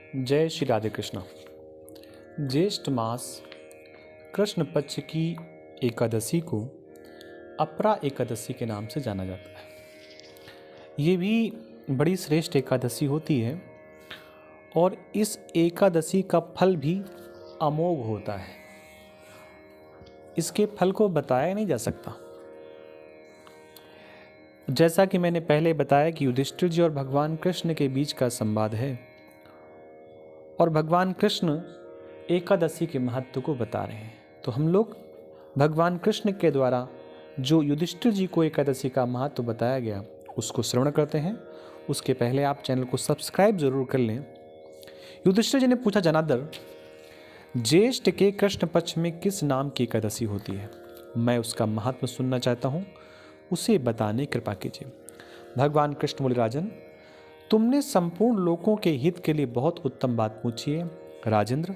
जय श्री राधे कृष्ण। ज्येष्ठ मास कृष्ण पक्ष की एकादशी को अपरा एकादशी के नाम से जाना जाता है। ये भी बड़ी श्रेष्ठ एकादशी होती है और इस एकादशी का फल भी अमोघ होता है। इसके फल को बताया नहीं जा सकता। जैसा कि मैंने पहले बताया कि युधिष्ठिर जी और भगवान कृष्ण के बीच का संवाद है और भगवान कृष्ण एकादशी के महत्व को बता रहे हैं। तो हम लोग भगवान कृष्ण के द्वारा जो युधिष्ठिर जी को एकादशी का महत्व बताया गया उसको श्रवण करते हैं। उसके पहले आप चैनल को सब्सक्राइब जरूर कर लें। युधिष्ठिर जी ने पूछा, जनार्दन, ज्येष्ठ के कृष्ण पक्ष में किस नाम की एकादशी होती है? मैं उसका महत्व सुनना चाहता हूँ, उसे बताने कृपा कीजिए। भगवान कृष्ण बोले, राजन, तुमने संपूर्ण लोगों के हित के लिए बहुत उत्तम बात पूछी है। राजेंद्र,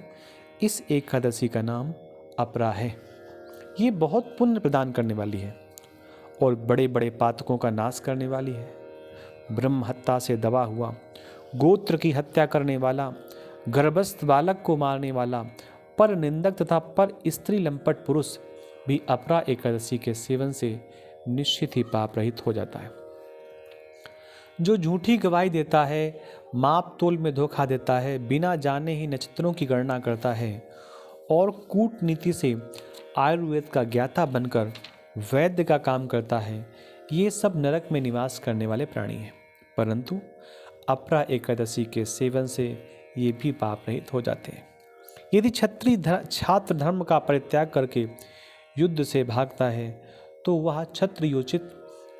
इस एकादशी का नाम अपरा है। ये बहुत पुण्य प्रदान करने वाली है और बड़े बड़े पातकों का नाश करने वाली है। ब्रह्म हत्या से दबा हुआ, गोत्र की हत्या करने वाला, गर्भस्थ बालक को मारने वाला, पर निंदक तथा पर स्त्री लंपट पुरुष भी अपरा एकादशी के सेवन से निश्चित ही पाप रहित हो जाता है। जो झूठी गवाही देता है, माप तोल में धोखा देता है, बिना जाने ही नक्षत्रों की गणना करता है और कूटनीति से आयुर्वेद का ज्ञाता बनकर वैद्य का काम करता है, ये सब नरक में निवास करने वाले प्राणी हैं। परंतु अपरा एकादशी के सेवन से ये भी पाप रहित हो जाते हैं। यदि क्षत्रिय छात्र धर्म का परित्याग करके युद्ध से भागता है तो वह क्षत्रियोचित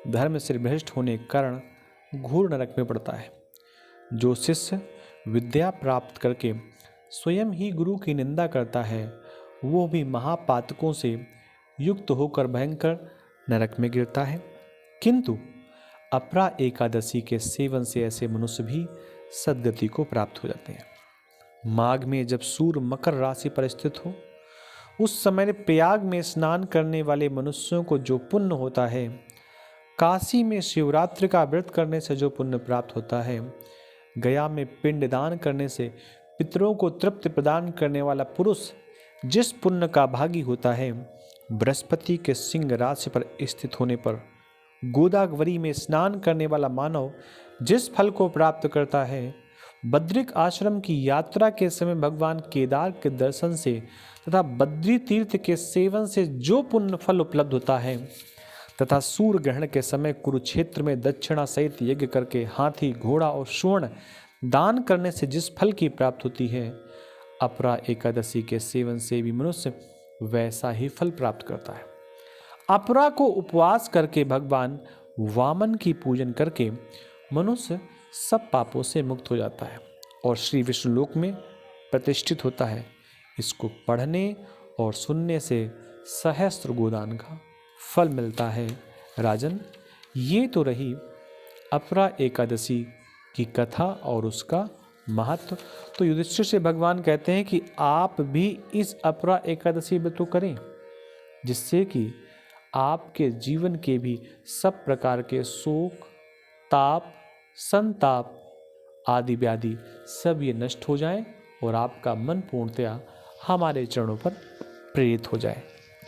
धर्म से भ्रष्ट होने के कारण घोर नरक में पड़ता है। जो शिष्य विद्या प्राप्त करके स्वयं ही गुरु की निंदा करता है वो भी महापातकों से युक्त होकर भयंकर नरक में गिरता है। किंतु अपरा एकादशी के सेवन से ऐसे मनुष्य भी सद्गति को प्राप्त हो जाते हैं। माघ में जब सूर्य मकर राशि पर स्थित हो, उस समय प्रयाग में स्नान करने वाले मनुष्यों को जो पुण्य होता है, काशी में शिवरात्रि का व्रत करने से जो पुण्य प्राप्त होता है, गया में पिंडदान करने से पितरों को तृप्ति प्रदान करने वाला पुरुष जिस पुण्य का भागी होता है, बृहस्पति के सिंह राशि पर स्थित होने पर गोदावरी में स्नान करने वाला मानव जिस फल को प्राप्त करता है, बद्रिक आश्रम की यात्रा के समय भगवान केदार के दर्शन से तथा बद्री तीर्थ के सेवन से जो पुण्य फल उपलब्ध होता है, तथा सूर्य ग्रहण के समय कुरुक्षेत्र में दक्षिणा सहित यज्ञ करके हाथी, घोड़ा और स्वर्ण दान करने से जिस फल की प्राप्त होती है, अपरा एकादशी के सेवन से भी मनुष्य वैसा ही फल प्राप्त करता है। अपरा को उपवास करके भगवान वामन की पूजन करके मनुष्य सब पापों से मुक्त हो जाता है और श्री विष्णु लोक में प्रतिष्ठित होता है। इसको पढ़ने और सुनने से सहस्त्र गोदान का फल मिलता है। राजन, ये तो रही अपरा एकादशी की कथा और उसका महत्व। तो युधिष्ठिर से भगवान कहते हैं कि आप भी इस अपरा एकादशी व्रत को करें, जिससे कि आपके जीवन के भी सब प्रकार के शोक, ताप, संताप आदि व्याधि सब ये नष्ट हो जाएं और आपका मन पूर्णतया हमारे चरणों पर प्रेरित हो जाए।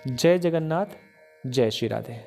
जय जगन्नाथ, जय श्री राधे।